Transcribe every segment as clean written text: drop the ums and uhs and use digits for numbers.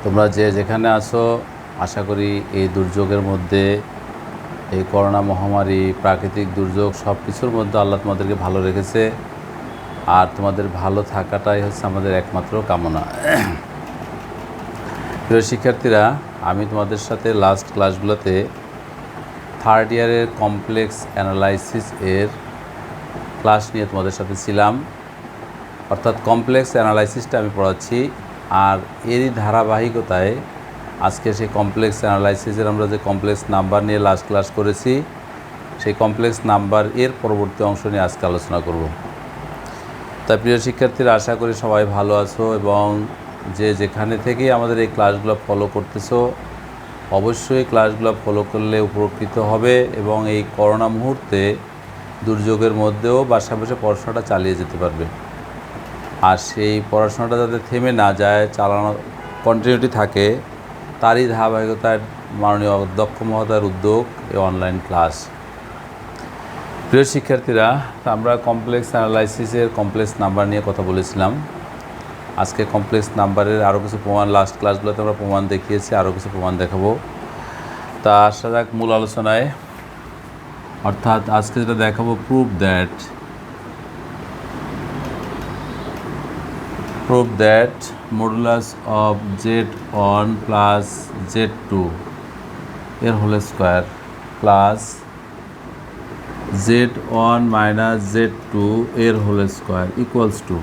তোমরা যে যেখানে আছো আশা করি এই দুর্যোগের মধ্যে, এই করোনা মহামারী, প্রাকৃতিক দুর্যোগ সব কিছুর মধ্যে আল্লাহ তোমাদেরকে ভালো রেখেছে। আর তোমাদের ভালো থাকাটাই হচ্ছে আমাদের একমাত্র কামনা। প্রিয় শিক্ষার্থীরা, আমি তোমাদের সাথে লাস্ট ক্লাসগুলোতে থার্ড ইয়ারের কমপ্লেক্স অ্যানালাইসিস এর ক্লাস নিয়ে তোমাদের সাথে ছিলাম। অর্থাৎ কমপ্লেক্স অ্যানালাইসিসটা আমি পড়াচ্ছি, আর এরই ধারাবাহিকতায় আজকে সেই কমপ্লেক্স অ্যানালাইসিসের আমরা যে কমপ্লেক্স নাম্বার নিয়ে লাস্ট ক্লাস করেছি, সেই কমপ্লেক্স নাম্বার এর পরবর্তী অংশ নিয়ে আজকে আলোচনা করব। তাই প্রিয় শিক্ষার্থীরা, আশা করি সবাই ভালো আছো এবং যে যেখানে থেকেই আমাদের এই ক্লাসগুলো ফলো করতেছো, অবশ্যই ক্লাসগুলো ফলো করলে উপকৃত হবে এবং এই করোনা মুহূর্তে দুর্যোগের মধ্যেও বাসা বসে পড়াশোনাটা চালিয়ে যেতে পারবে। আর সেই পড়াশোনাটা যাতে থেমে না যায়, চালানো কন্টিনিউটি থাকে, তারই ধারাবাহিকতায় মাননীয় অধ্যক্ষ মহোদয়ের উদ্যোগ এই অনলাইন ক্লাস। প্রিয় শিক্ষার্থীরা, আমরা কমপ্লেক্স অ্যানালাইসিসের কমপ্লেক্স নাম্বার নিয়ে কথা বলেছিলাম। আজকে কমপ্লেক্স নাম্বারের আরও কিছু প্রমাণ, লাস্ট ক্লাসগুলোতে আমরা প্রমাণ দেখিয়েছি, আরও কিছু প্রমাণ দেখাবো। তা আসা যাক মূল আলোচনায়। অর্থাৎ আজকে যেটা দেখাবো, prove that modulus of Z1 plus Z2 এর whole square plus Z1 minus Z2 এর whole square equals to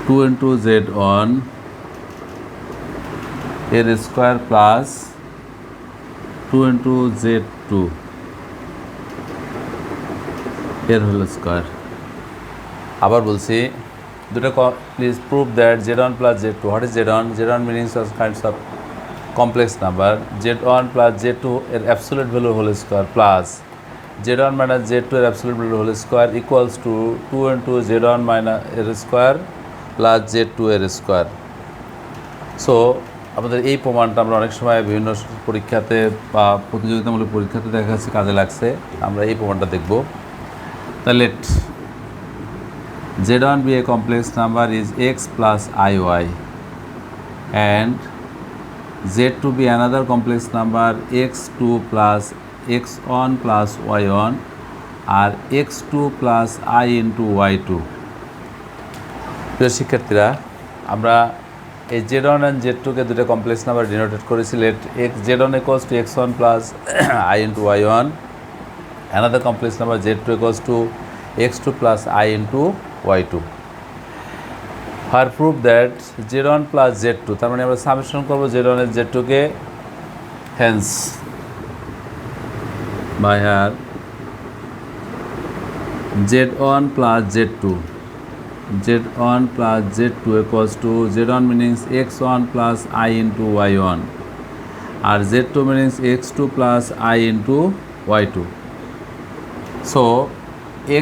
2 into Z1 এর স্কোয়ার প্লাস 2 ইন্টু Z2 এর হোল স্কোয়ার। আবার বলছি, দুটো please prove that Z1 plus Z2, what is Z1? Z1 meanings of kinds of complex number, Z1 plus Z2 এর absolute value whole square plus Z1 minus Z2 এর absolute value whole square equals to 2 into Z1 minus এর square plus Z2 এর square. So আমাদের এই প্রমাণটা আমরা অনেক সময় বিভিন্ন পরীক্ষাতে বা প্রতিযোগিতামূলক পরীক্ষাতে দেখা যাচ্ছে কাজে লাগছে। আমরা এই প্রমাণটা দেখব। তাহলে Z1 be a complex number is x plus iy and Z2 be another complex number x2 plus x1 plus y1 R x2 plus I into y2। প্রিয় শিক্ষার্থীরা, আমরা এই Z1 and Z2 কে দুটো কমপ্লেক্স নাম্বার ডিনোটেট করেছি। Let Z1 equals to x1 plus I into y1, another complex number Z2 equals to x2 plus I into y2. আর prove that Z1 plus Z2, তার মানে আমরা summation করবো Z1 এর Z2 কে, hence by আর Z1 plus Z2 equals to Z1 means x1 plus I into y1 আর Z2 means x2 plus I into y2. So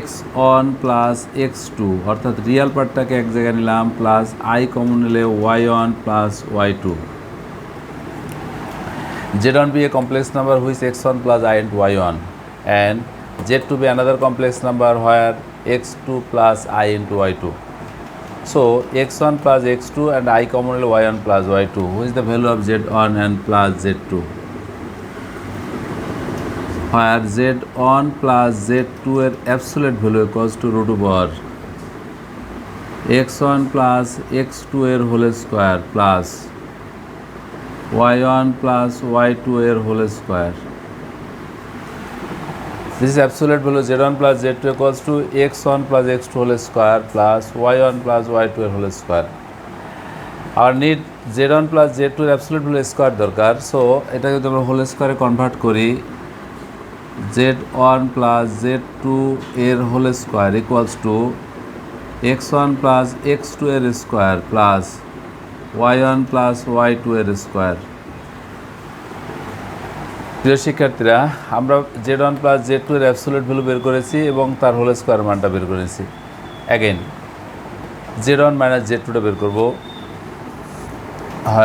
x1 plus x2 অর্থাৎ Real পার্টটাকে এক জায়গায় নিলাম, প্লাস I কমন নিলে y1 plus y2. Z1 be a complex number which x1 plus I into y1 and Z2 be another complex number where x2 plus I into y2. So x1 plus x2 and I common নিলে y1 plus y2. Which is the value of Z1 and plus Z2? where Z1 plus Z2 এর absolute value equals to root over x1 plus x2 এর whole square plus y1 plus y2 এর whole square. This is absolute value Z1 plus Z2 equals to x1 plus x2 whole square plus y1 plus y2 এর whole square. আর need Z1 plus Z2 এর absolute value square দরকার। So এটা যদি আমরা whole স্কোয়ারে convert করি, Z1 plus Z2 এর whole square equals to x1 plus x2 এর square plus y1 plus y2 এর স্কোয়ার। প্রিয় শিক্ষার্থীরা, আমরা Z1 প্লাস Z2 এর অ্যাবসোলিউট ভ্যালু বের করেছি এবং তার হোল স্কোয়ার মানটা বের করেছি। অ্যাগেন Z1 মাইনাস Z2টা বের করব,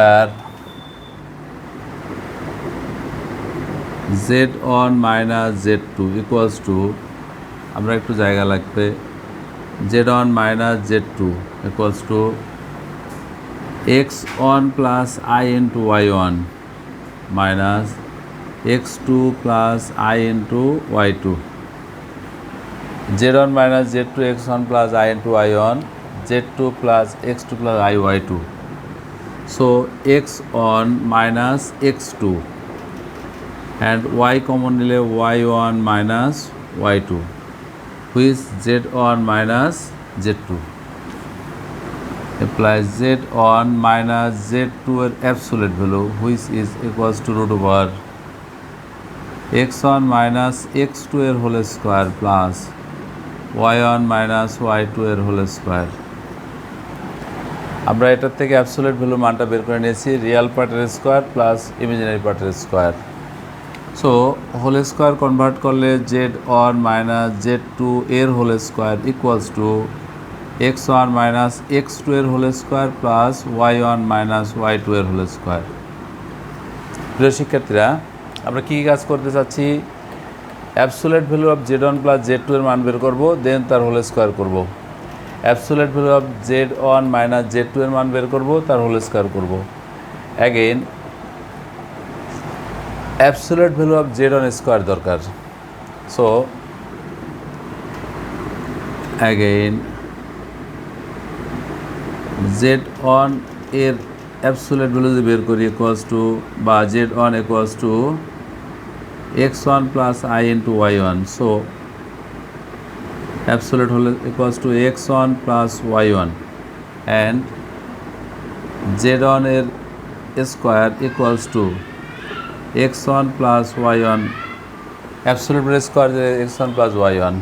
আর Z1 minus Z2 equals two, আমরা একটু জায়গা লাগবে, Z1 minus Z2 equals to x1 plus I into y1 minus x2 plus I into y2, z1 minus z2 x1 plus I into y1, z2 plus x2 plus I y2. So x1 minus x2 and y common nile y1 minus y2, which z1 minus z2. Apply z1 minus z2 এর absolute value, which is equals to root over x1 minus x2 এর whole square plus y1 minus y2 এর whole square. আমরা এটার থেকে absolute value মানটা বের করে নিয়েছি, রিয়েল পার্টের স্কোয়ার প্লাস ইমাজিনারি পার্টের square. So whole square convert করলে z1 মাইনাস z2 এর whole square equals to x1 minus x2 এর whole square plus y1 minus y2 এর হোল স্কোয়ার। প্রিয় শিক্ষার্থীরা, আমরা কী কাজ করতে চাচ্ছি? Absolute value of z1 plus z2 এর মান বের করব, দেন তার হোল স্কোয়ার করব। Absolute value of z1 minus z2 এর মান বের করব, তার হোল স্কোয়ার করব। Again absolute value of z1 square দরকার। সো অ্যাগেইন z1 এর অ্যাবসোলিউট ভ্যালু যদি বের করি ইকুয়ালস টু বা z1 equals to x1 plus I into y1। So absolute whole equals to x1 plus y1 and z1 এর square equals to x1 plus y1, absolute whole square x1 plus y1.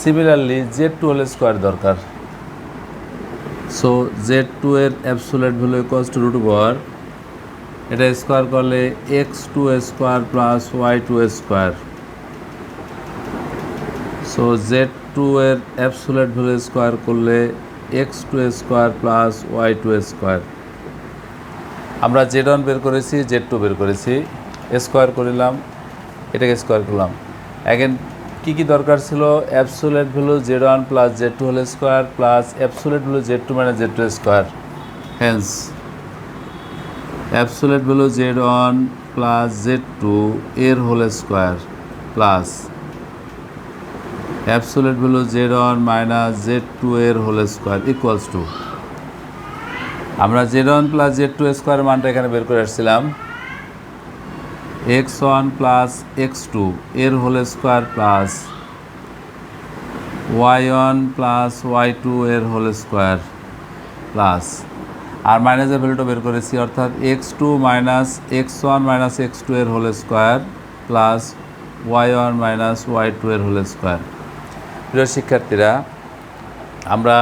Similarly z2 whole square দরকার। So z2 এর absolute value equals to root over, এটা square করলে x2 square plus y2 square. So z2 এর absolute value square করলে x2 square plus y2 square. আমরা z1 বের করেছি, z2 বের করেছি, স্কোয়ার করিলাম, এটাকে স্কোয়ার করলাম। অ্যাগেন কী কী দরকার ছিল? Absolute value z1 plus z2 whole square plus absolute value z2 minus z2 square. Hence absolute value z1 plus z2 এর whole square plus absolute value z1 minus z2 এর whole square equals two, আমরা z1 plus z2 square মানটা এখানে বের করে আসছিলাম, x1 plus x2 এর whole square plus y1 plus y2 এর হোল স্কোয়ার প্লাস আর মাইনাসের ভ্যালুটা বের করেছি, অর্থাৎ x2 minus x1 minus x2 এর whole square plus y1 minus y2 এর হোল স্কোয়ার। প্রিয় শিক্ষার্থীরা, আমরা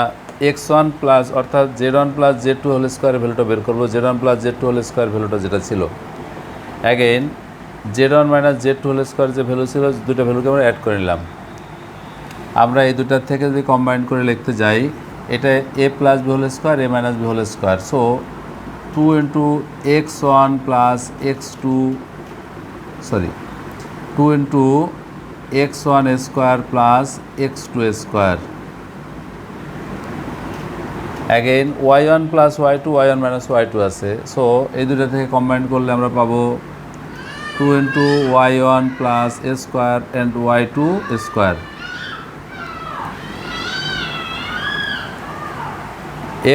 x1 প্লাস অর্থাৎ z1 প্লাস z2 হোল স্কোয়ারের ভ্যালুটা বের করবো, z1 plus z2 whole square ভ্যালুটা যেটা ছিল। Again z1 minus z2 whole square যে ভ্যালু ছিল, দুটো ভ্যালুকে আমরা অ্যাড করে নিলাম। আমরা এই দুটার থেকে যদি কম্বাইন করে লিখতে যাই, এটা a plus B whole square, a minus B whole square. So 2 into x1 plus x2 2 into x1 square plus x2 square. Again y1 plus y2, y1 minus y2 আছে। সো এই দুটো থেকে কম্বাইন করলে আমরা পাবো 2 into y1 plus a square and y2 square.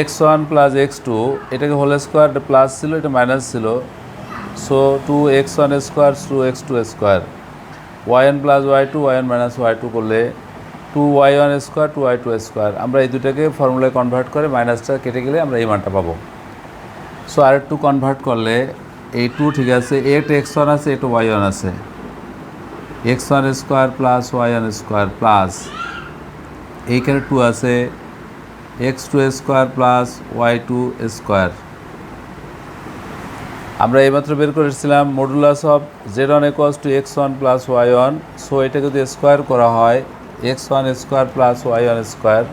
x1 plus x2, এটাকে whole square plus ছিল, এটা মাইনাস ছিল। So 2x1 square 2x2 square, y1 plus y2, y1 minus y2 করলে 2y1 স্কোয়ার 2y2 স্কোয়ার। আমরা এই দুটাকে ফর্মুলায় কনভার্ট করে মাইনাসটা কেটে গেলে আমরা এই মানটা পাবো। সো আর একটু কনভার্ট করলে এই 2 ঠিক আছে, এটা x1 আছে, এটা y1 আছে, x1 square plus y1 square plus এইখানে 2 আছে, x2 square plus y2 square. আমরা এইমাত্র বের করেছিলাম modulus of z1 equals to x1 plus y1। So এটা যদি স্কোয়ার করা হয় x1 square plus y1 square,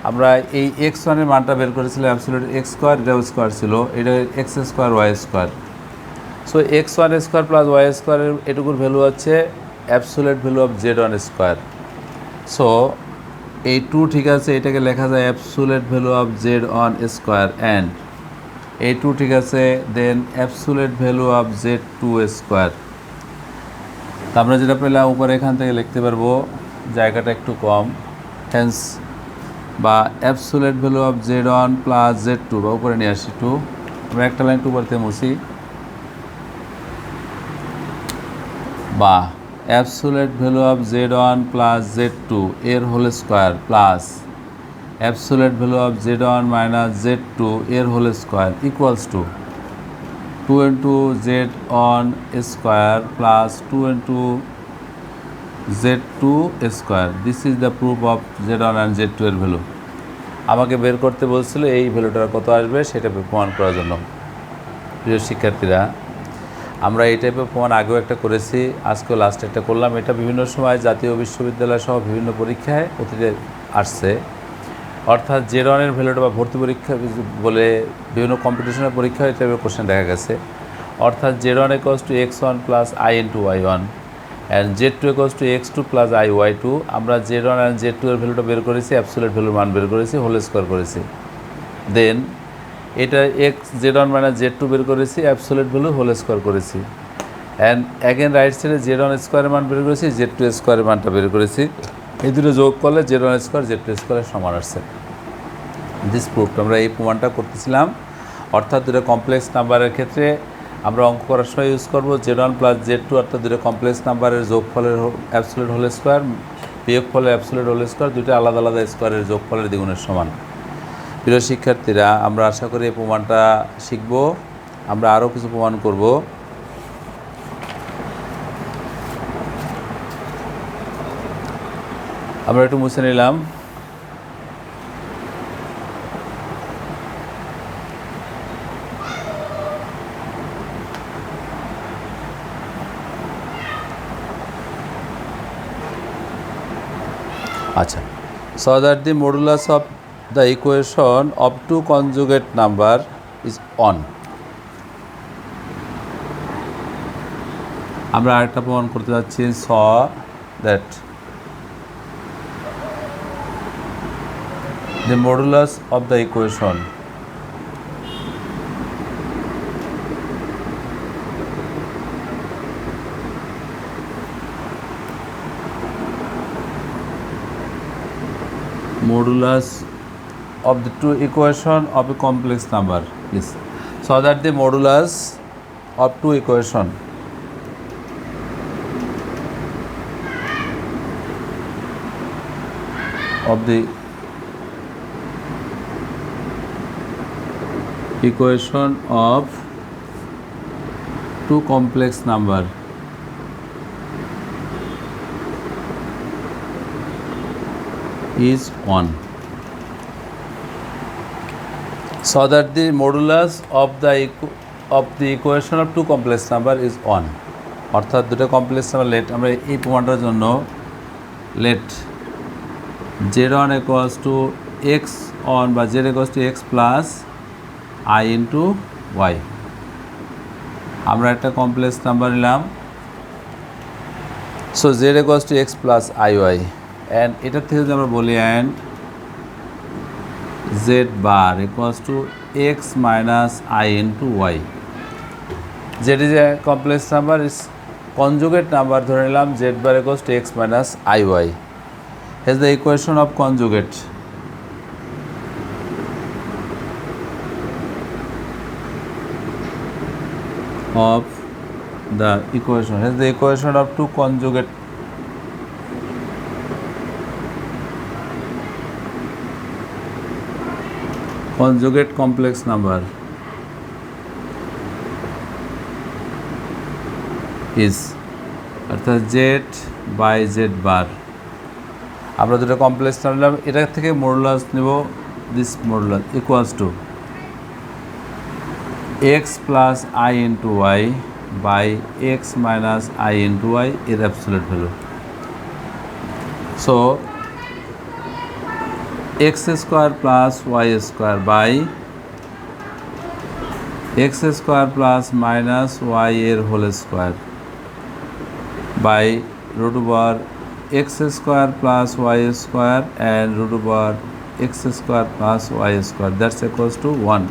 আমরা এই x1 এর মানটা বের করেছিলাম অ্যাবসলিউট x স্কোয়ার, এটা স্কোয়ার ছিল, এটা x square y square. So x1 square plus y স্কোয়ারের এটুকুর ভ্যালু হচ্ছে absolute value of z1 square. So এই 2 ঠিক আছে, এটাকে লেখা যায় absolute value of z1 square and এই টু ঠিক আছে। Then absolute value of z two square. তা আমরা যেটা পেলাম উপরে এখান থেকে লিখতে পারবো, জায়গাটা একটু কম, হেন্স বা absolute value of Z one plus Z two, বা উপরে নিয়ে আসি টু, আমরা একটা লাইন টু উপরে মুছি, বা absolute value of Z one plus Z two এর whole square plus absolute value of Z one minus Z two এর whole square equals to 2 into z1 square plus 2 into z2 square. This is the proof of z1 and z2 এর value. আমাকে বের করতে বলছিল এই ভ্যালুটার কত আসবে সেটা প্রমাণ করার জন্য। প্রিয় শিক্ষার্থীরা, আমরা এই টাইপের প্রমাণ আগেও একটা করেছি, আজকেও লাস্ট একটা করলাম। এটা বিভিন্ন সময় জাতীয় বিশ্ববিদ্যালয় সহ বিভিন্ন পরীক্ষায় অতীতে আসছে। অর্থাৎ জেড ওয়ানের ভ্যালুটা বা ভর্তি পরীক্ষা বলে বিভিন্ন কম্পিটিশনের পরীক্ষায় এই টাইপের কোশ্চেন দেখা গেছে। অর্থাৎ z one equals to x one plus i into y one and z two equals to x two plus i y two. আমরা z one and z two এর ভ্যালুটা বের করেছি, অ্যাবসোলিউট ভ্যালুর মান বের করেছি, হোল স্কোয়ার করেছি। দেন এটা X Z one minus Z two বের করেছি, অ্যাবসোলিউট ভ্যালু হোল স্কোয়ার করেছি। অ্যান্ড অ্যাগেন রাইট সাইডে জেড ওয়ান স্কোয়ারের মান বের করেছি, জেড টু স্কোয়ারের মানটা বের করেছি। এই দুটো যোগ করলে Z one square Z two স্কোয়ারের সমান আসছে। দিস প্রুফড, আমরা এই প্রমাণটা করতেছিলাম। অর্থাৎ দুটো কমপ্লেক্স নাম্বারের ক্ষেত্রে আমরা অঙ্ক করার সময় ইউজ করবো Z one plus Z two, অর্থাৎ দুটো কমপ্লেক্স নাম্বারের যোগফলের অ্যাবসোলিউট হোল স্কোয়ার বিয়োগ ফলের অ্যাবসোলিউট হোল স্কোয়ার, দুটো আলাদা আলাদা স্কোয়ারের যোগফলের দ্বিগুণের সমান। প্রিয় শিক্ষার্থীরা, আমরা আশা করি এই প্রমাণটা শিখব। আমরা আরও কিছু প্রমাণ করব। আমরা একটু মুছে নিলাম। আচ্ছা, so that the modulus of the equation of two conjugate number is 1. আমরা আরেকটা প্রমাণ করতে যাচ্ছি, so that the modulus of the equation modulus of the two equation of a complex number is, so that the modulus of two equation of the equation of two complex number is 1. So that the modulus of the equation of two complex number is 1. অর্থাৎ দুটো complex number late, আমরা এই প্রমাণটার জন্য late z1 equals to x on বা z equals to x plus i into y। আমরা একটা complex number নিলাম, so z equals to x plus iy, and এটার থেকে যদি আমরা বলি and z bar equals to x minus i into y। z is a complex number, is conjugate number ধরে নিলাম, z bar equals to x minus iy. Here's the equation of conjugate. Of the equation. Here's the equation of two conjugate complex number is অর্থাৎ z by z bar। আমরা দুটো complex number নিলাম, এটা থেকে modulus নেব, this modulus equals to x plus i into y by x minus i into y এর absolute value. So x square plus y square by x square plus minus y এর whole square by root over x square plus y square and root over x square plus y square, that's equals to 1.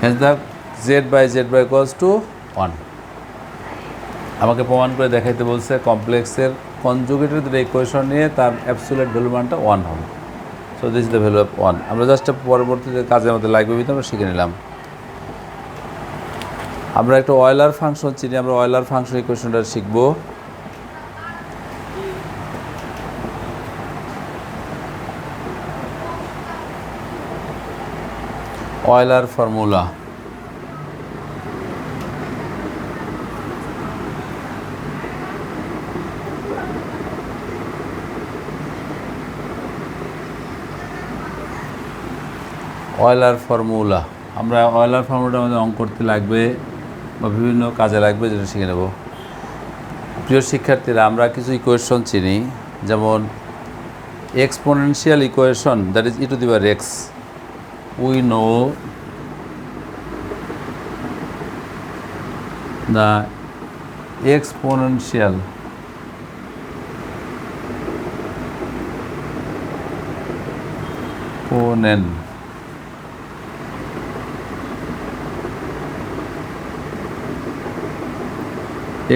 Hence the Z by equals to 1। আমাকে প্রমাণ করে দেখাইতে বলছে কমপ্লেক্সের কনজুগেটের দুটো equation নিয়ে তার অ্যাবসোলিউট ভ্যালু মানটা 1 হবে। So this is the value of 1। আমরা জাস্ট পরবর্তীতে কাজের মধ্যে লাগবে আমরা শিখে নিলাম। আমরা একটা অয়েলার ফাংশন চিনি, আমরা অয়েলার ফাংশন ইকুয়েশনটা শিখব। Euler formula. অয়েলার ফর্মুলা আমরা অয়েলার ফর্মুলাটা আমাদের অঙ্ক করতে লাগবে বা বিভিন্ন কাজে লাগবে, যেটা শিখে নেব। প্রিয় শিক্ষার্থীরা, আমরা কিছু ইকুয়েশন চিনি, যেমন exponential equation, that is e to the power x. We know the exponential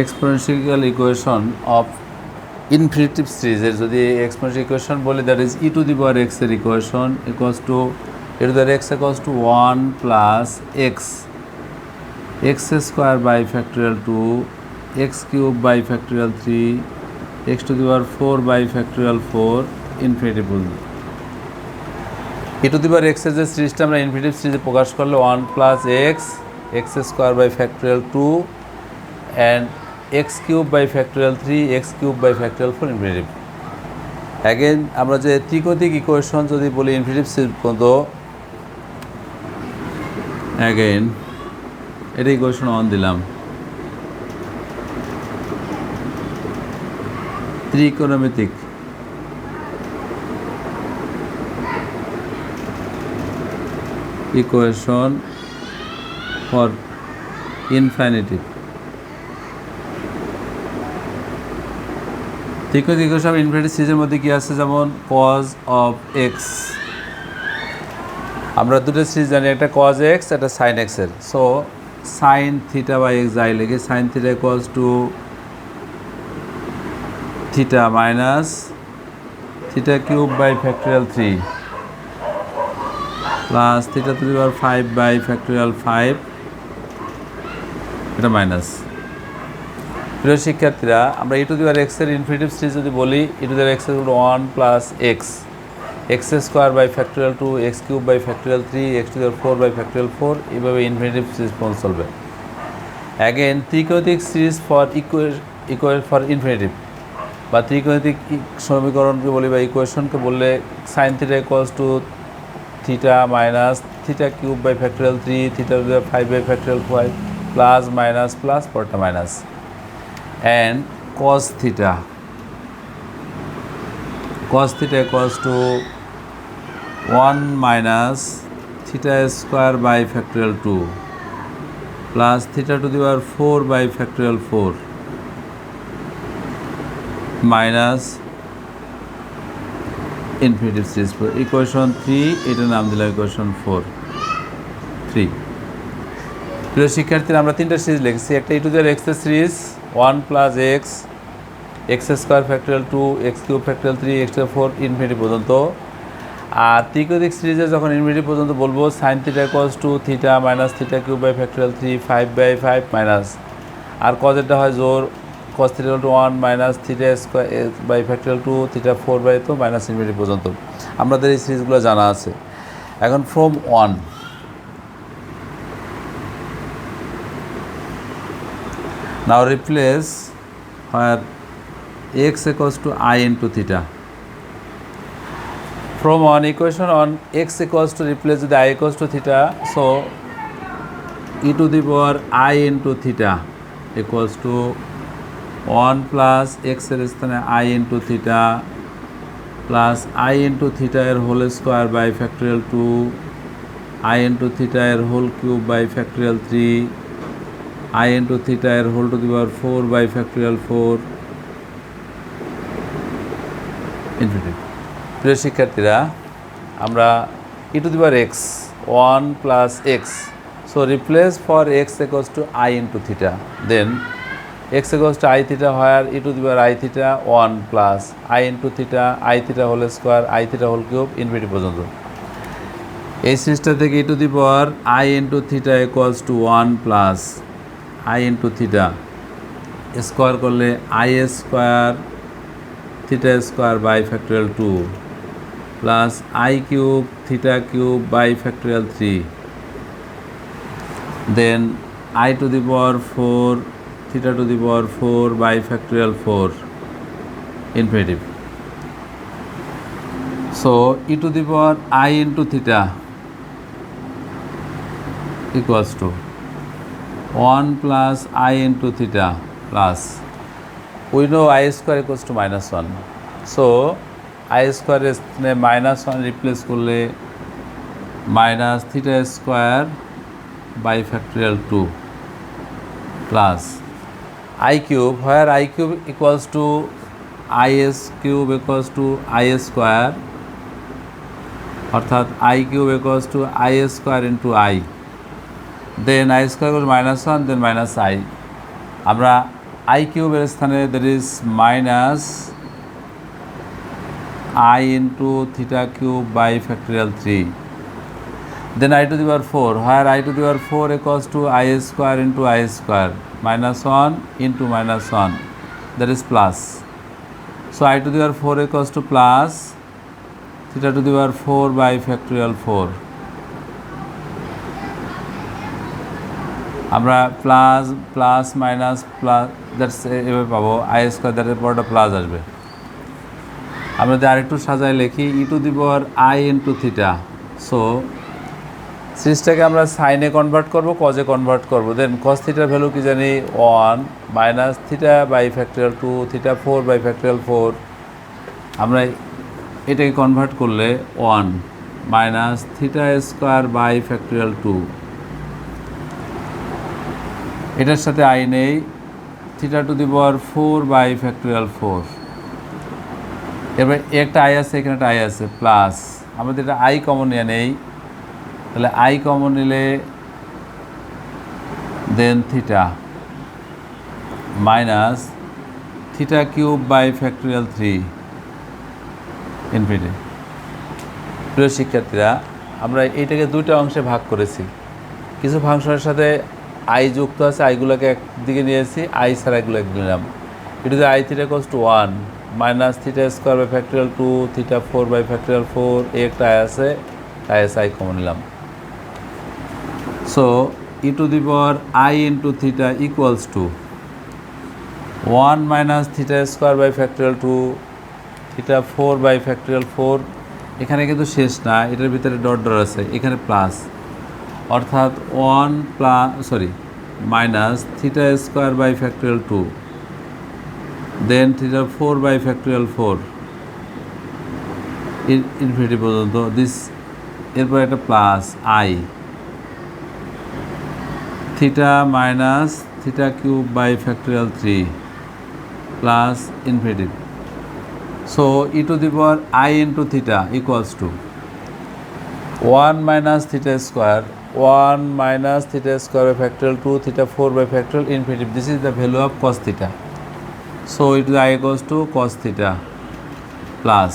exponential equation of infinitive সিরিজের যদি এক্সপোনেনশিয়াল ইকুয়েশন বলি, that is e to the power x এর equation equals to e to the power x equals to 1 plus x square by factorial 2 x cube by factorial 3 x to the power 4 by factorial 4 infinity পর্যন্ত। E to the পাওয়ার এক্সের যে সিরিজটা আমরা infinitive সিরিজে প্রকাশ করলে 1 plus x square by factorial 2 and x cube by factorial 3 x cube by factorial 4 infinitive। Again আমরা যে ত্রিকোণিক ইকুয়েশন যদি বলি ইনফিনিটিভ সিরিজ পর্যন্ত, অ্যাগেন এটা ইকুয়েশন 1 দিলাম। ত্রিকোণমিতিক ইকুয়েশন ফর ইনফিনিটিভ। ত্রিকোণিক ইকুয়েশন ইনফিনিটিভ সিরিজের মধ্যে কি আছে, যেমন কজ অফ এক্স। আমরা দুটো সিরিজ জানি, একটা কজ এক্স, একটা সাইন এক্সের। So sine theta by X যাই লেগে, sine theta equals to theta minus theta cube by factorial 3 plus theta to the power 5 by factorial 5, এটা মাইনাস। প্রিয় শিক্ষার্থীরা, আমরা ই টু দি পাওয়ার এক্সের ইনফিনিটিভ সিরিজ যদি বলি, e to the power x 1 plus x square by factorial 2 x cube by factorial 3 x to the power 4 by factorial 4, এইভাবে infinitive series পর্যন্ত চলবে। অ্যাগেন ত্রিকোণিক সিরিজ ফর ইনফিনিটিভ বা ত্রিকোণিক সমীকরণকে বলি বা ইকুয়েশনকে বললে, sine theta equals to theta minus theta cube by factorial 3 theta to the power 5 by factorial 5 plus minus plus পরটা minus, and cos theta equals to 1 minus theta square by factorial 2 plus theta to the power 4 by factorial 4 minus infinitive series for equation 3, এটার নাম দিলাম equation 3। প্রিয় শিক্ষার্থীরা, আমরা তিনটা series লিখেছি। একটা e to the power x এর series 1 plus x square factorial 2 x cube factorial 3 x to the power 4 infinity পর্যন্ত। আর ত্রিকোণিক সিরিজে যখন ইনফিনিটি পর্যন্ত বলবো, sine theta equals to theta minus theta cube by factorial 3 5 by 5 minus, আর কজেরটা হয় জোর, cos theta equal to 1 minus theta square by factorial 2 theta 4 by তো মাইনাস ইনফিনিটি পর্যন্ত। আমাদের এই সিরিজগুলো জানা আছে। এখন from 1 now replace where x equals to I into theta. From one equation on x equals to replace with I equals to theta, so e to the power I into theta equals to 1 plus x এর স্থানে I into theta plus I into theta এর whole square by factorial 2 I into theta এর whole cube by factorial 3 I into theta এর whole to the power 4 by factorial 4 infinity। প্রিয় শিক্ষার্থীরা, আমরা e to the power x 1 plus x, so So replace for x equals to I into theta. Then x equals to I theta where e to the power I theta 1 plus I into theta I theta whole square I theta whole cube infinity পর্যন্ত। এই সিরিজটা থেকে e to the power I into theta equals to 1 plus I into theta square করলে I square theta square by factorial 2 plus I cube theta cube by factorial 3, then I to the power 4 theta to the power 4 by factorial 4 infinitive. So e to the power I into theta equals to 1 plus I into theta plus we know I square equals to minus 1. So I square is minus 1 replace করলে minus theta square by factorial 2 plus I cube where I cube equals to is cube equals to I square অর্থাৎ I cube equals to I square into I, then I square equals minus 1 then minus I, আমরা I cube এর স্থানে there is minus I into theta cube by factorial 3, then I to the power 4 where I to the power 4 equals to I square into I square minus 1 into minus 1 that is plus. So I to the power 4 equals to plus theta to the power 4 by factorial 4, আমরা plus plus minus plus that's এভাবে পাবো i square দ্যাটের পরটা plus আসবে। আমরা যদি আরেকটু সাজায় লিখি e to the power i into theta. So সিরিজটাকে আমরা সাইনে কনভার্ট করব, কজে কনভার্ট করব, দেন কস থিটার ভ্যালু কি জানি 1 minus theta by factorial 2 theta 4 by factorial 4, আমরা এটাকে কনভার্ট করলে 1 minus theta square by factorial 2, এটার সাথে আই নেই theta to the power 4 by factorial 4, এবার একটা আই আছে এখানে একটা আই আছে প্লাস আমাদের এটা আই কমন নিয়ে নেই, তাহলে আই কমন নিলে then theta minus theta cube by factorial 3 infinity. প্রিয় শিক্ষার্থীরা, আমরা এইটাকে দুইটা অংশে ভাগ করেছি, কিছু ফাংশনের সাথে আই যুক্ত আছে, আইগুলোকে একদিকে নিয়েছি, আই ছাড়া এগুলো এক নিলাম। এটাতে i theta equals to 1 minus theta square by factorial 2 theta 4 by factorial 4, একটা আই আছে, আই কমন নিলাম। So e to the power i into theta equals to 1 minus theta square by factorial 2 theta 4 by factorial 4, এখানে কিন্তু শেষ না, এটার ভিতরে dot dot আছে, এখানে প্লাস, অর্থাৎ 1 minus theta square by factorial 2 then theta 4 by factorial 4 infinity পর্যন্ত দিস, এরপর একটা plus i theta minus theta cube by factorial 3 plus infinity. So e to the power i into theta equals to 1 minus theta square 1 minus theta square by factorial 2 theta 4 by factorial infinitive. This is the value of cos theta. So it is I equals to cos theta plus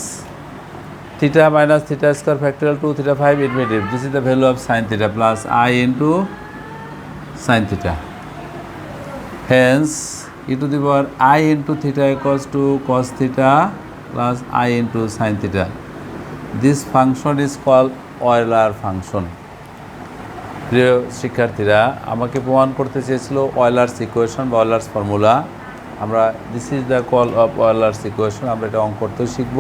theta minus theta square factorial 2 theta 5 infinitive. This is the value of sin theta plus I into sin theta. Hence e to the power I into theta equals to cos theta plus I into sin theta. This function is called Euler function. প্রিয় শিক্ষার্থীরা, আমাকে প্রমাণ করতে চেয়েছিল Euler's equation বা Euler's formula. আমরা this is the call of Euler's equation, আমরা এটা অঙ্ক করতেও শিখব,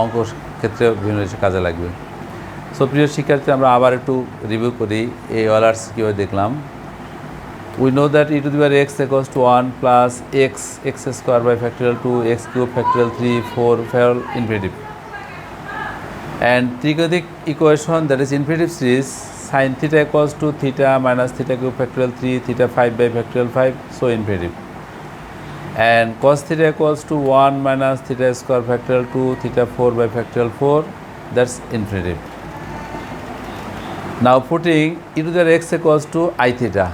অঙ্ক ক্ষেত্রে বিভিন্ন কাজে লাগবে। সো প্রিয় শিক্ষার্থী, আমরা আবার একটু রিভিউ করি এই অয়েলার্স কীভাবে দেখলাম। We know that e to the power x equals to 1 plus x square by factorial 2 x cube factorial 3 4 factorial infinitive, and trigonometric equation that is infinitive series sin theta equals to theta minus theta cube factorial 3 theta 5 by factorial 5, so infinitive, and cos theta equals to 1 minus theta square factorial 2 theta 4 by factorial 4, that's infinitive. Now putting e to the x equals to i theta,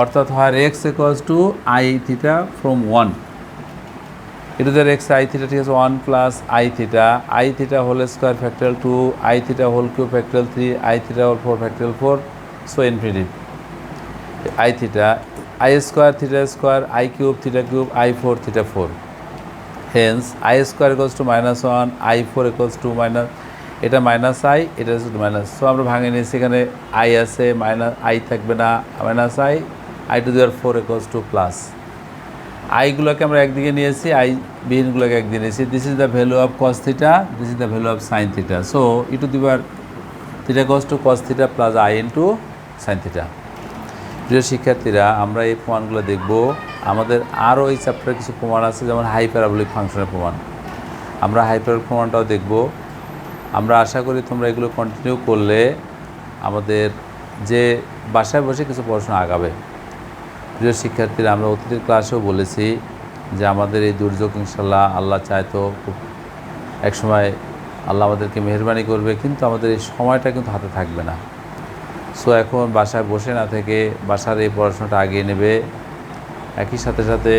অর্থাৎ হয় x equals to i theta from 1 e to the x i theta, ঠিক আছে, 1 plus i theta whole square factorial 2, i theta whole cube factorial 3, i theta whole 4 factorial 4, so infinity i theta, i square i cube i 4 theta 4, hence i square equals to -1, I 4 equals two minus, এটা minus I, এটা minus, so আমরা ভাঙে নিয়েছি, এখানে I আছে, minus i থাকবে না, minus i to the power 4 equals to plus, আইগুলোকে আমরা একদিকে নিয়েছি, আই বিহীনগুলোকে একদিকে নিয়েছি। This is the value of cos theta, this is the value of sine theta, so e to the power theta equals to cos theta plus i into sine theta. প্রিয় শিক্ষার্থীরা, আমরা এই প্রমাণগুলো দেখব। আমাদের আরও এই চ্যাপ্টারে কিছু প্রমাণ আছে, যেমন হাইপারাবোলিক ফাংশনের প্রমাণ, আমরা হাইপারাবোলিক প্রমাণটাও দেখব। আমরা আশা করি তোমরা এগুলো কন্টিনিউ করলে আমাদের যে বাসায় বসে কিছু পড়াশোনা আগাবে। প্রিয় শিক্ষার্থীরা, আমরা অতীতের ক্লাসেও বলেছি যে আমাদের এই দুর্যোগ ইনশাল্লাহ আল্লাহ চায় তো খুব একসময় আল্লাহ আমাদেরকে মেহেরবানি করবে, কিন্তু আমাদের এই সময়টা কিন্তু হাতে থাকবে না। সো এখন বাসায় বসে না থেকে বাসার এই পড়াশোনাটা আগিয়ে নেবে। একই সাথে সাথে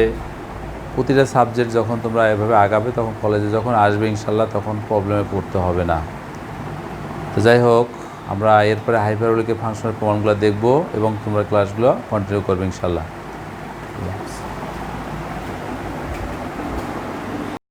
প্রতিটা সাবজেক্ট যখন তোমরা এভাবে আগাবে, তখন কলেজে যখন আসবে ইনশাল্লাহ তখন প্রবলেমে পড়তে হবে না। তো যাই হোক, আমরা এরপরে হাইপারবোলিক ফাংশনের প্রমাণগুলো দেখব এবং তোমরা ক্লাসগুলো কন্টিনিউ করবে ইনশাল্লাহ।